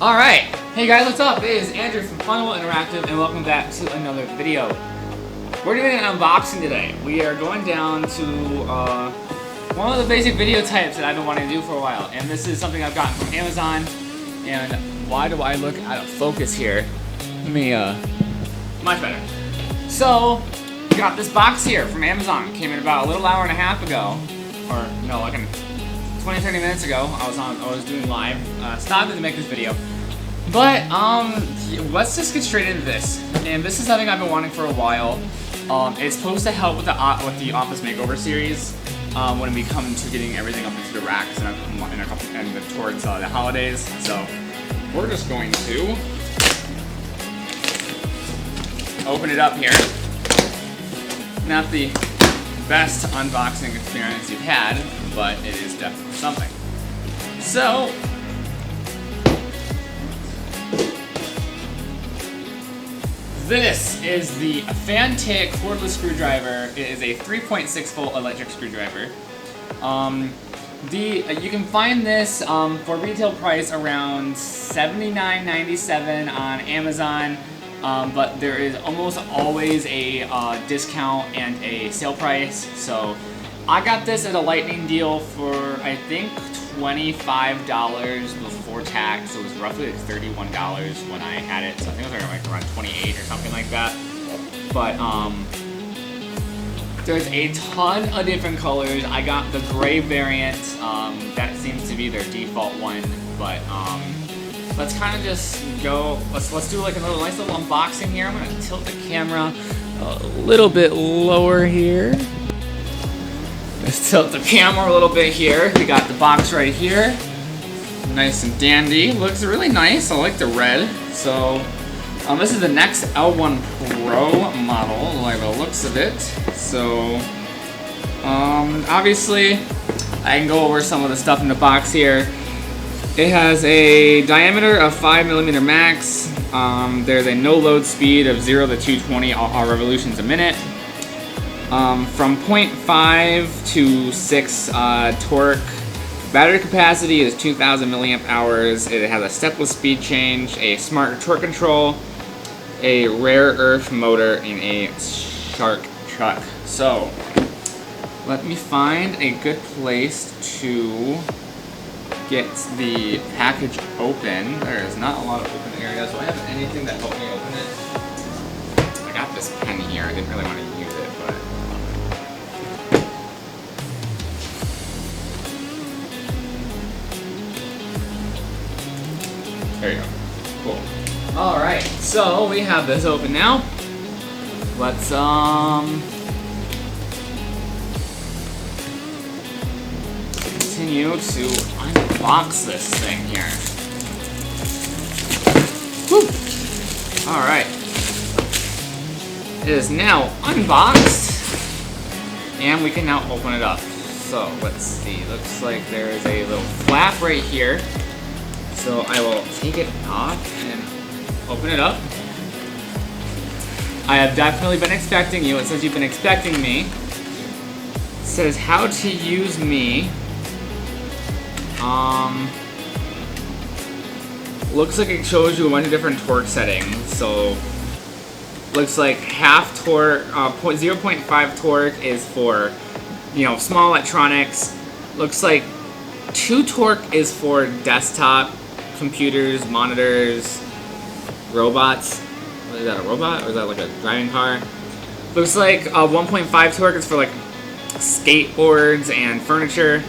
Alright, hey guys, what's up? It is Andrew from Fanttik Interactive and welcome back to another video. We're doing an unboxing today. We are going down to one of the basic video types that I've been wanting to do for a while, and this is something I've gotten from Amazon. And why do I look out of focus here? Let me, much better. So, got this box here from Amazon. Came in about a little hour and a half ago, or no, like 20-30 minutes ago. I was doing live, stopped to make this video. But let's just get straight into this. And this is something I've been wanting for a while. It's supposed to help with the Office Makeover series when we come to getting everything up into the racks and towards the holidays. So we're just going to open it up here. Not the best unboxing experience you've had, but it is definitely something. So, this is the Fanttik cordless screwdriver. It is a 3.6 volt electric screwdriver. You can find this for retail price around $79.97 on Amazon. But there is almost always a discount and a sale price. So I got this at a lightning deal for I think $25 before tax. So it was roughly like $31 when I had it. So I think it was like around 28 or something like that. But there's a ton of different colors. I got the gray variant. That seems to be their default one. But let's kind of just go, let's do like a nice little unboxing here. I'm going to tilt the camera a little bit lower here. Let's tilt the camera a little bit here. We got the box right here. Nice and dandy. Looks really nice. I like the red. So, this is the NEX L1 Pro model, like the looks of it. So, obviously, I can go over some of the stuff in the box here. It has a diameter of 5mm max. There's a no load speed of 0 to 220 revolutions a minute. From 0.5 to 6 torque. Battery capacity is 2,000 milliamp hours. It has a stepless speed change, a smart torque control, a rare earth motor, and a shark chuck. So, let me find a good place to get the package open. There is not a lot of open areas. Do I have anything that helped me open it? I got this pen here. I didn't really want to use it, but there you go. Cool. All right, so we have this open now. Let's continue to unbox this thing here. Woo! Alright. It is now unboxed. And we can now open it up. So, let's see. Looks like there is a little flap right here. So, I will take it off and open it up. I have definitely been expecting you. It says you've been expecting me. It says how to use me. Looks like it shows you a bunch of different torque settings. So, looks like half torque, 0.5 torque is for, small electronics. Looks like 2 torque is for desktop computers, monitors, robots. Is that a robot or is that like a driving car? Looks like 1.5 torque is for like skateboards and furniture.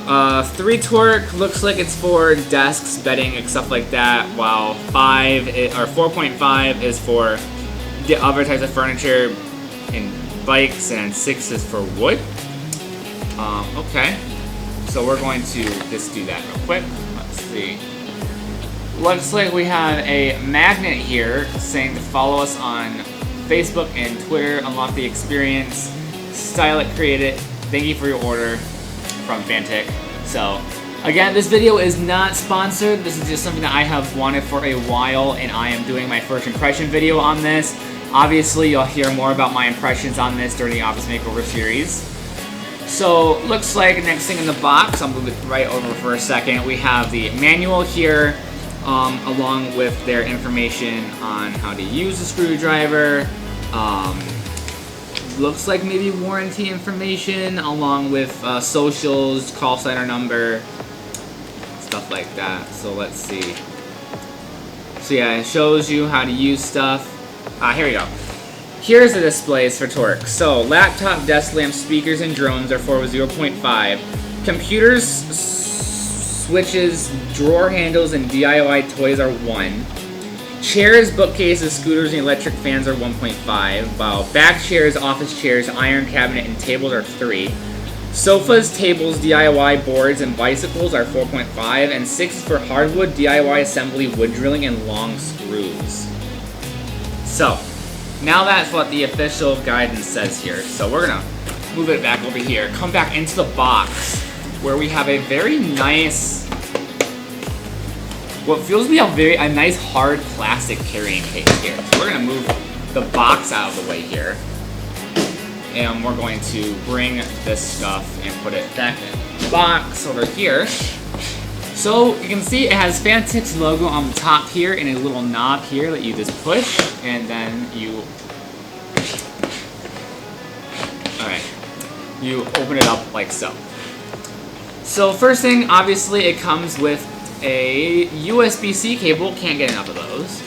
3 torque looks like it's for desks, bedding, and stuff like that, while 4.5 is for the other types of furniture and bikes, and 6 is for wood. Okay, so we're going to just do that real quick. Let's see. Looks like we have a magnet here saying to follow us on Facebook and Twitter. Unlock the experience. Style it, create it. Thank you for your order. From Fanttik. So, again, this video is not sponsored. This is just something that I have wanted for a while, and I am doing my first impression video on this. Obviously, you'll hear more about my impressions on this during the Office Makeover series. So looks like next thing in the box, I'll move it right over for a second. We have the manual here, along with their information on how to use the screwdriver. Looks like maybe warranty information, along with socials, call center number, stuff like that. So let's see. So yeah, it shows you how to use stuff. Here we go. Here's the displays for torque. So laptop, desk lamp, speakers, and drones are 4 with 0.5. Computers, switches, drawer handles, and DIY toys are 1. Chairs, bookcases, scooters, and electric fans are 1.5. While back chairs, office chairs, iron cabinet, and tables are 3. Sofas, tables, DIY boards, and bicycles are 4.5. And 6 is for hardwood, DIY assembly, wood drilling, and long screws. So, now that's what the official guidance says here. So we're gonna move it back over here, come back into the box, where we have a very nice, what feels to be a nice hard plastic carrying case here. So we're gonna move the box out of the way here, and we're going to bring this stuff and put it back in the box over here. So you can see it has Fanttik's logo on the top here and a little knob here that you just push, and then you open it up like so. So first thing, obviously it comes with a USB-C cable, can't get enough of those.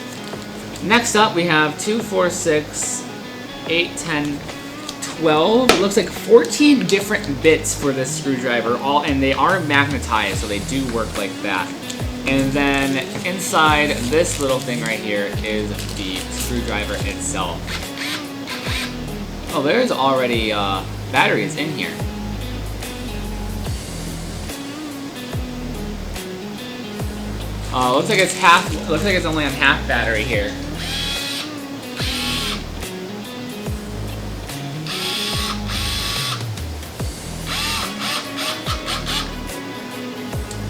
Next up we have 2, 4, 6, 8, 10, 12, it looks like 14 different bits for this screwdriver, and they are magnetized, so they do work like that. And then inside this little thing right here is the screwdriver itself. Oh, there's already batteries in here. Looks like it's half. Looks like it's only on half battery here.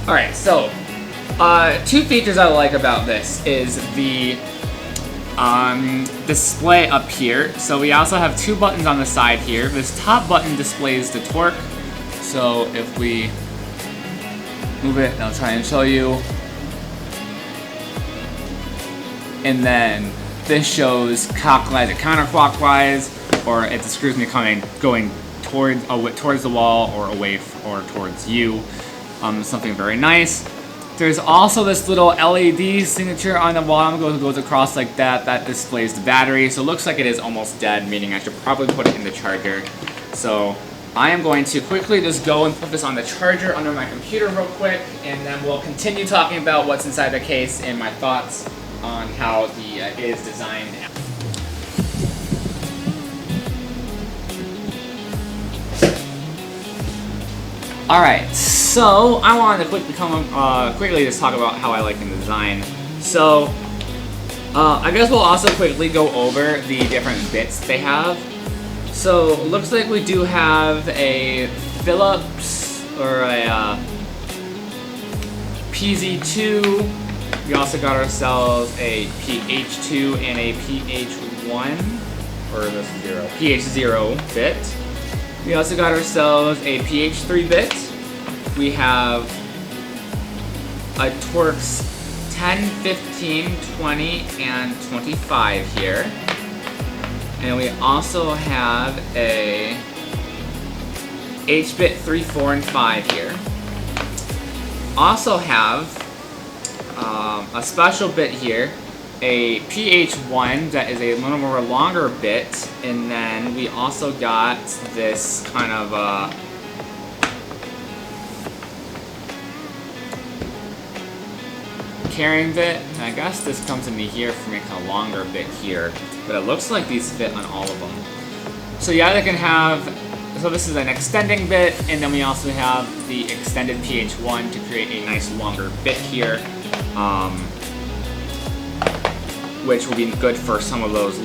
Alright, so, 2 features I like about this is the display up here. So we also have 2 buttons on the side here. This top button displays the torque. So if we move it, I'll try and show you. And then this shows clockwise or counterclockwise, or if the screws me going towards the wall or away or towards you. Something very nice. There's also this little LED signature on the bottom that goes across like that. That displays the battery. So it looks like it is almost dead, meaning I should probably put it in the charger. So I am going to quickly just go and put this on the charger under my computer real quick, and then we'll continue talking about what's inside the case and my thoughts on how it is designed. Alright, so I wanted to quickly just talk about how I like the design. So, I guess we'll also quickly go over the different bits they have. So, it looks like we do have a Phillips, or a PZ2. We also got ourselves a PH2 and a PH1, or this PH0 bit. We also got ourselves a PH3 bit. We have a Torx 10, 15, 20, and 25 here. And we also have a H-bit 3, 4, and 5 here. Also have a special bit here, a PH1 that is a little more longer bit, and then we also got this kind of carrying bit, and I guess this comes in here for making a longer bit here, but it looks like these fit on all of them. So yeah, they can have, so this is an extending bit, and then we also have the extended PH1 to create a nice longer bit here. Which will be good for some of those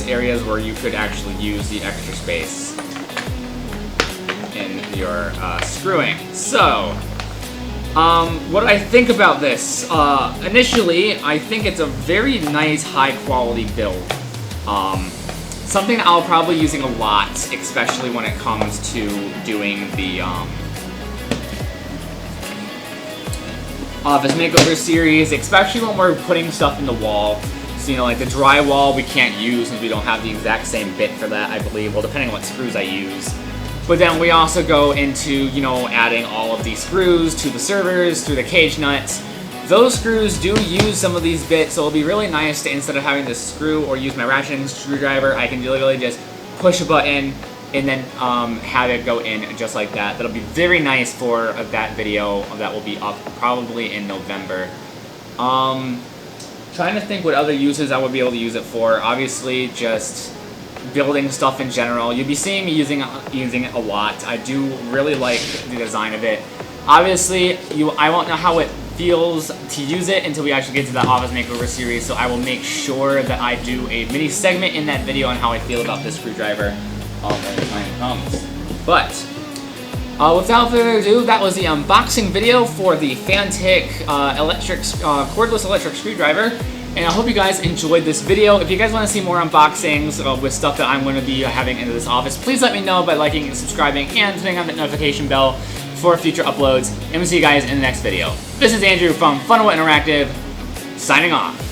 areas where you could actually use the extra space in your screwing. So, what I think about this, initially, I think it's a very nice, high quality build. something I'll probably be using a lot, especially when it comes to doing the office makeover series, especially when we're putting stuff in the wall. So, you know, like the drywall we can't use since we don't have the exact same bit for that, I believe. Well, depending on what screws I use. But then we also go into, you know, adding all of these screws to the servers, through the cage nuts. Those screws do use some of these bits, so it'll be really nice to, instead of having to screw or use my ratcheting screwdriver, I can literally just push a button and then have it go in just like that. That'll be very nice for that video that will be up probably in November. Trying to think what other uses I would be able to use it for. Obviously, just building stuff in general. You'll be seeing me using it a lot. I do really like the design of it. Obviously, I won't know how it feels to use it until we actually get to the office makeover series, so I will make sure that I do a mini segment in that video on how I feel about this screwdriver when the time comes. But without further ado, that was the unboxing video for the Fanttik cordless electric screwdriver. And I hope you guys enjoyed this video. If you guys want to see more unboxings with stuff that I'm going to be having into this office, please let me know by liking and subscribing and turning on the notification bell for future uploads. And we'll see you guys in the next video. This is Andrew from Fanttik Interactive, signing off.